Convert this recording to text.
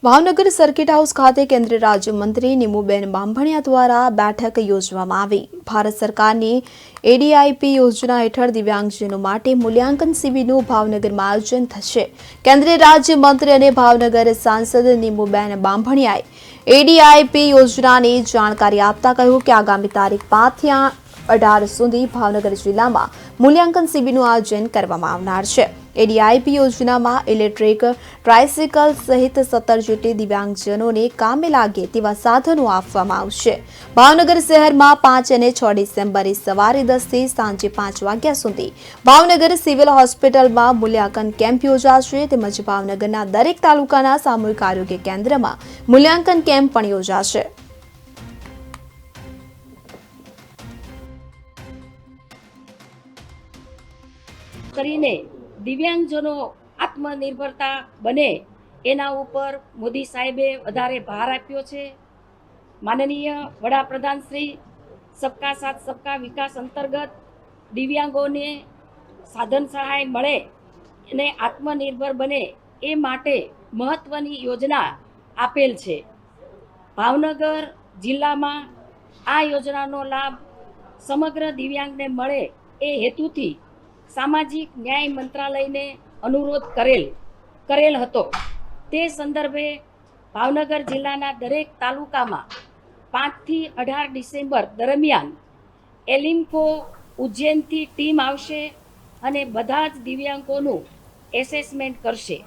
Bhavnagar circuit house ખાતે કેન્દ્રીય રાજ્યમંત્રી નીમુબેન બાંભણિયા દ્વારા બેઠક યોજવામાં આવી। ભારત સરકારની એડીઆઈપી યોજના હેઠળ દિવ્યાંગજનો માટે મૂલ્યાંકન શિબિરનું ભાવનગરમાં આયોજન થશે। કેન્દ્રીય રાજ્યમંત્રી અને ભાવનગર સાંસદ નીમુબેન બાંભણિયાએ એડીઆઈપી યોજનાની જાણકારી આપતા કહ્યું કે આગામી તારીખ 5 થી 18 સુધી ભાવનગર જિલ્લામાં મૂલ્યાંકન શિબિરનું આયોજન કરવામાં આવનાર છે। એડીઆઈપી યોજનામાં ઇલેક્ટ્રિક ટ્રાયસિકલ સહિત 17 જેટલી દિવ્યાંગજનોને કામે લાગે તેવા સાધનો આપવામાં આવશે। ભાવનગર શહેરમાં 5 અને 6 ડિસેમ્બરે સવારે 10 થી સાંજે 5 વાગ્યા સુધી ભાવનગર સિવિલ હોસ્પિટલમાં મૂલ્યાંકન કેમ્પ યોજાશે તેમજ ભાવનગરના દરેક તાલુકાના સામૂહિક આરોગ્ય કેન્દ્રમાં મૂલ્યાંકન કેમ્પ પણ યોજાશે। કરીને દિવ્યાંગજનો આત્મનિર્ભરતા બને એના ઉપર મોદી સાહેબે વધારે ભાર આપ્યો છે। માનનીય વડાપ્રધાન શ્રી સબકા સાથ સબકા વિકાસ અંતર્ગત દિવ્યાંગોને સાધન સહાય મળે અને આત્મનિર્ભર બને એ માટે મહત્વની યોજના આપેલ છે। ભાવનગર જિલ્લામાં આ યોજનાનો લાભ સમગ્ર દિવ્યાંગને મળે એ હેતુથી સામાજિક ન્યાય મંત્રાલયને અનુરોધ કરેલ હતો। તે સંદર્ભે ભાવનગર જિલ્લાના દરેક તાલુકામાં 5 થી 18 ડિસેમ્બર દરમિયાન એલિમ્કો ઉજ્જૈનથી ટીમ આવશે અને બધા જ દિવ્યાંગોનું એસેસમેન્ટ કરશે।